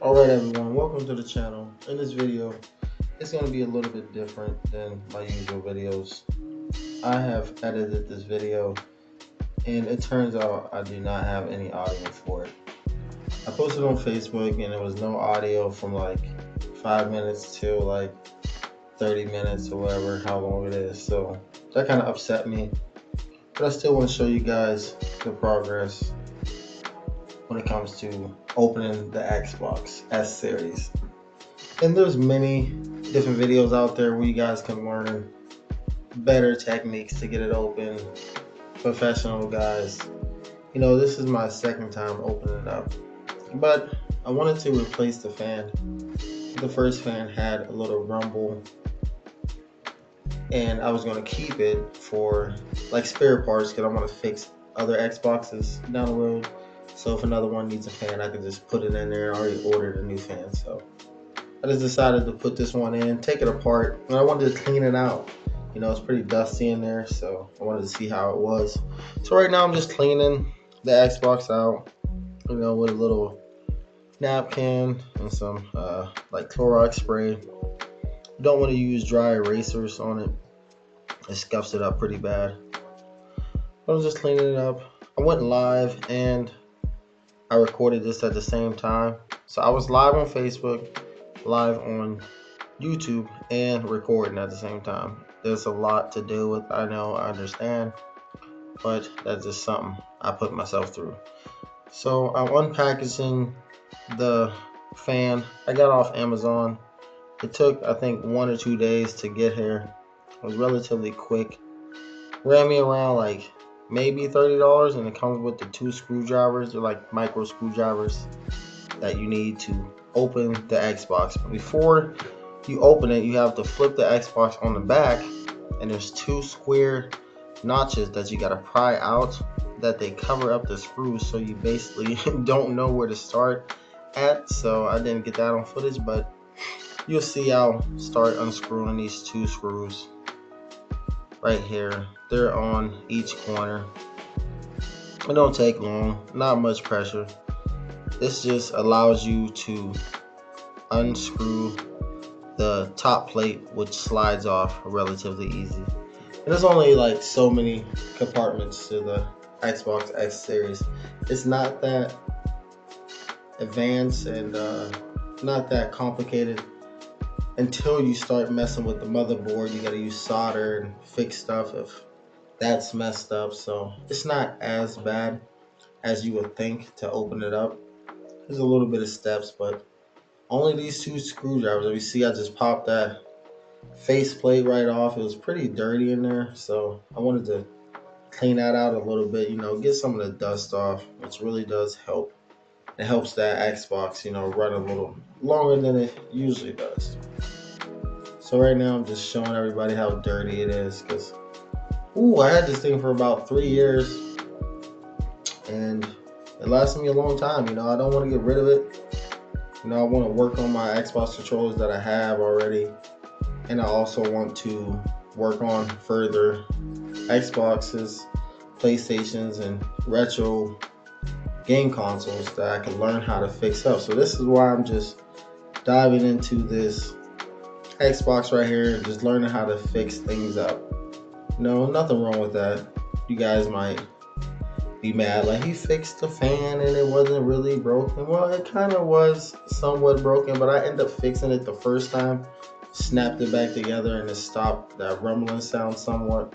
Alright everyone, welcome to the channel. In this video, it's going to be a little bit different than my usual videos. I have edited this video and it turns out I do not have any audio for it. I posted on Facebook and there was no audio from like 5 minutes till like 30 minutes or whatever, how long it is. So that kind of upset me. But I still want to show you guys the progress when it comes to opening the Xbox S series. And there's many different videos out there where you guys can learn better techniques to get it open, professional guys. You know, this is my second time opening it up, but I wanted to replace the fan. The first fan had a little rumble and I was going to keep it for like spare parts because I want to fix other Xboxes down the road. So if another one needs a fan, I can just put it in there. I already ordered a new fan, so I just decided to put this one in, take it apart, and I wanted to clean it out. You know, it's pretty dusty in there, so I wanted to see how it was. So right now I'm just cleaning the Xbox out, you know, with a little napkin and some like Torx spray. You don't want to use dry erasers on it. It scuffs it up pretty bad. I was just cleaning it up. I went live and I recorded this at the same time. So I was live on Facebook, live on YouTube, and recording at the same time. There's a lot to deal with, I know, I understand, but that's just something I put myself through. So I'm unpackaging the fan. I got off Amazon. It took, I think, 1 or 2 days to get here. It was relatively quick. Ran me around like maybe $30, and it comes with the 2 screwdrivers. They're like micro screwdrivers that you need to open the Xbox. Before you open it, you have to flip the Xbox on the back, and there's 2 square notches that you got to pry out that they cover up the screws, so you basically don't know where to start at. So I didn't get that on footage, but you'll see I'll start unscrewing these 2 screws right here. They're on each corner. It don't take long, not much pressure. This just allows you to unscrew the top plate, which slides off relatively easy. And there's only like so many compartments to the Xbox X series. It's not that advanced and not that complicated until you start messing with the motherboard. You gotta use solder and fix stuff if that's messed up. So it's not as bad as you would think to open it up. There's a little bit of steps, but only these 2 screwdrivers. As you see, I just popped that faceplate right off. It was pretty dirty in there, so I wanted to clean that out a little bit, you know, get some of the dust off, which really does help. It helps that Xbox, you know, run a little longer than it usually does. So right now I'm just showing everybody how dirty it is, because I had this thing for about 3 years and it lasted me a long time. You know, I don't want to get rid of it. You know, I want to work on my Xbox controllers that I have already, and I also want to work on further Xboxes, PlayStations, and retro game consoles that I can learn how to fix up. So this is why I'm just diving into this Xbox right here and just learning how to fix things up. No, nothing wrong with that. You guys might be mad, like he fixed the fan and it wasn't really broken. Well, it kind of was somewhat broken, but I ended up fixing it the first time, snapped it back together, and it stopped that rumbling sound somewhat,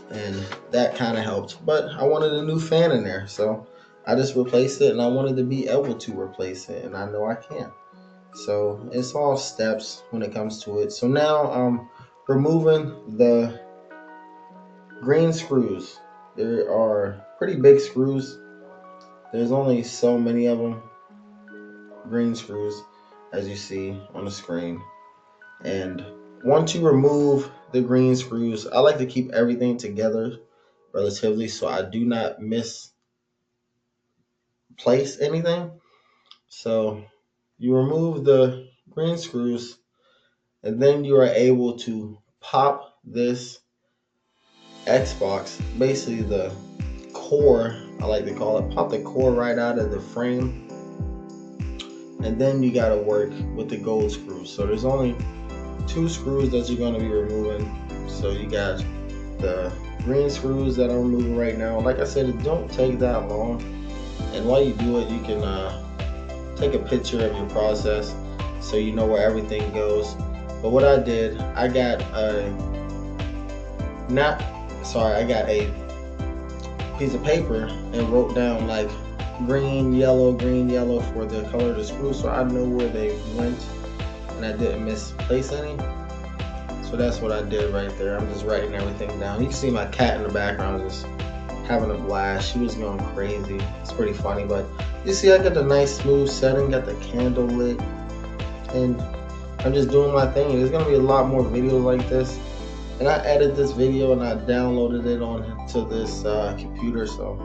and that kind of helped. But I wanted a new fan in there, so I just replaced it, and I wanted to be able to replace it, and I know I can. So it's all steps when it comes to it. So now I'm removing the green screws. There are pretty big screws. There's only so many of them, green screws, as you see on the screen. And once you remove the green screws, I like to keep everything together relatively so I do not misplace anything. So you remove the green screws, and then you are able to pop this Xbox, basically the core, I like to call it, pop the core right out of the frame, and then you got to work with the gold screws. So there's only two screws that you're going to be removing. So you got the green screws that I'm removing right now. Like I said, it don't take that long, and while you do it, you can take a picture of your process so you know where everything goes. But what I did, I got I got a piece of paper and wrote down like green, yellow for the color of the screw, so I know where they went and I didn't misplace any. So that's what I did right there. I'm just writing everything down. You can see my cat in the background just having a blast. She was going crazy. It's pretty funny, but you see I got the nice smooth setting, got the candle lit, and I'm just doing my thing. There's gonna be a lot more videos like this. And I edited this video and I downloaded it onto this computer, so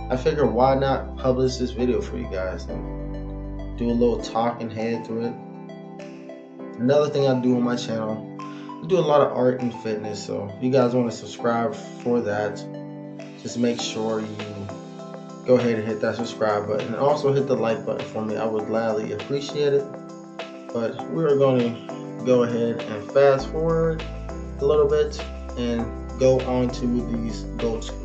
I figured why not publish this video for you guys and do a little talking head through it. Another thing I do on my channel, I do a lot of art and fitness, so if you guys want to subscribe for that, just make sure you go ahead and hit that subscribe button and also hit the like button for me. I would gladly appreciate it. But we're going to go ahead and fast forward a little bit and go on to these gold screws.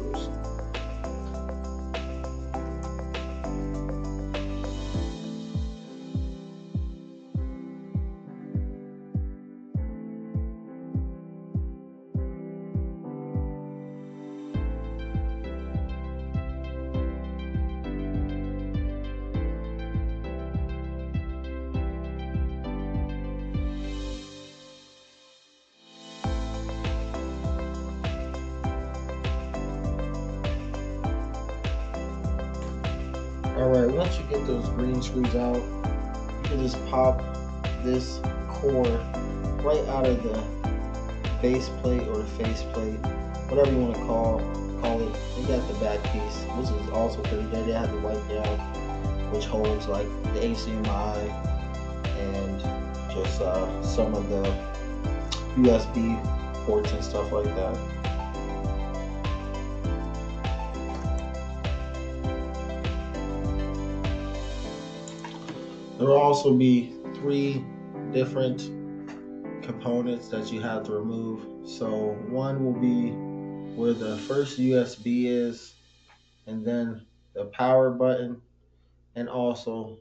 Alright, once you get those green screws out, you can just pop this core right out of the base plate or the face plate, whatever you want to call it. You got the back piece, which is also pretty good. They have the white gap, which holds like the HDMI and just some of the USB ports and stuff like that. There will also be 3 different components that you have to remove. So one will be where the first USB is, and then the power button, and also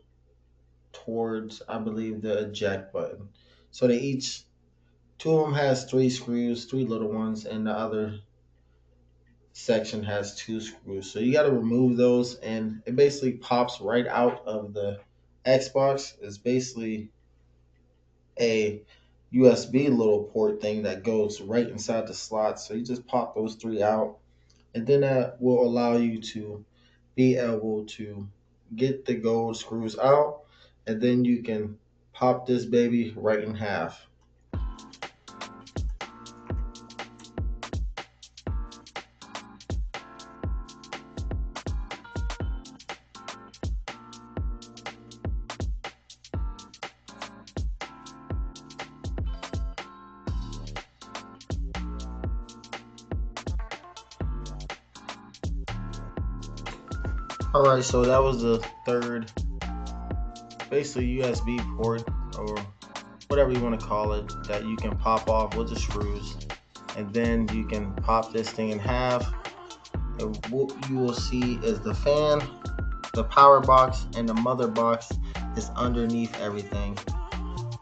towards, I believe, the eject button. So they each, 2 of them has 3 screws, 3 little ones, and the other section has 2 screws. So you got to remove those, and it basically pops right out of the Xbox. It's basically a USB little port thing that goes right inside the slot. So you just pop those 3 out, and then that will allow you to be able to get the gold screws out, and then you can pop this baby right in half. Alright, so that was the third, basically USB port, or whatever you want to call it, that you can pop off with the screws. And then you can pop this thing in half. And what you will see is the fan, the power box, and the mother box is underneath everything.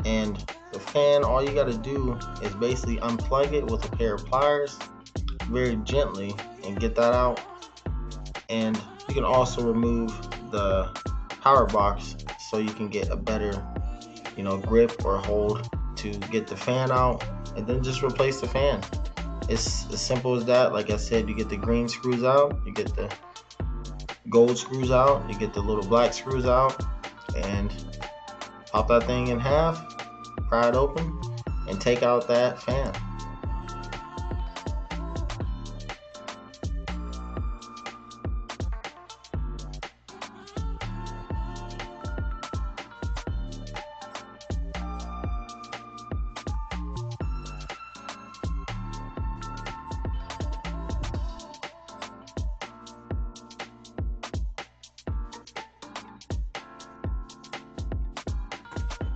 And the fan, all you got to do is basically unplug it with a pair of pliers very gently and get that out. And you can also remove the power box so you can get a better, grip or hold to get the fan out, and then just replace the fan. It's as simple as that. Like I said, you get the green screws out, you get the gold screws out, you get the little black screws out, and pop that thing in half, pry it open, and take out that fan.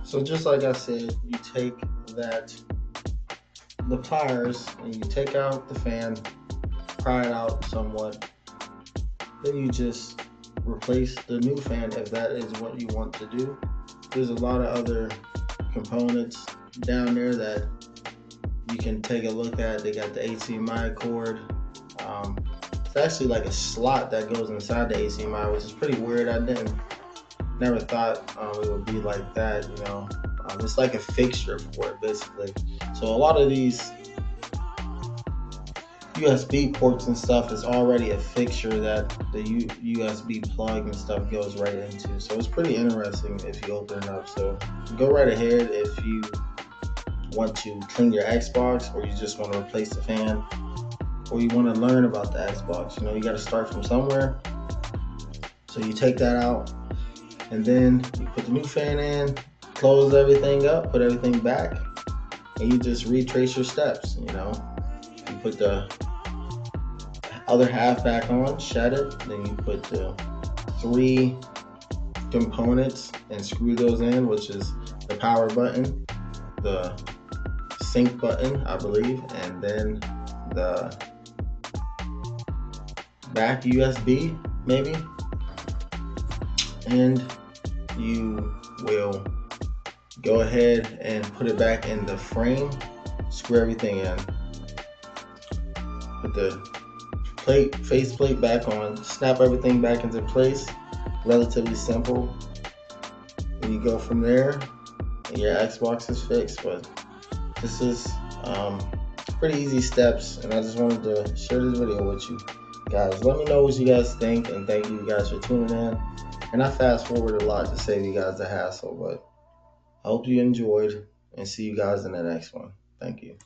So just like I said, you take the pliers and you take out the fan, pry it out somewhat. Then you just replace the new fan if that is what you want to do. There's a lot of other components down there that you can take a look at. They got the HDMI cord. It's actually like a slot that goes inside the HDMI, which is pretty weird. I never thought it would be like that. It's like a fixture for it basically. So a lot of these USB ports and stuff is already a fixture that the USB plug and stuff goes right into. So it's pretty interesting if you open it up. So go right ahead if you want to clean your Xbox, or you just want to replace the fan, or you want to learn about the Xbox. You got to start from somewhere. So you take that out, and then you put the new fan in, close everything up, put everything back, and you just retrace your steps. You put the other half back on, shut it, then you put the 3 components and screw those in, which is the power button, the sync button, I believe, and then the back USB, maybe. And you will go ahead and put it back in the frame, screw everything in, put the faceplate back on, snap everything back into place. Relatively simple. And you go from there, and your Xbox is fixed. But this is pretty easy steps, and I just wanted to share this video with you guys. Let me know what you guys think, and thank you guys for tuning in. And I fast forward a lot to save you guys the hassle, but I hope you enjoyed, and see you guys in the next one. Thank you.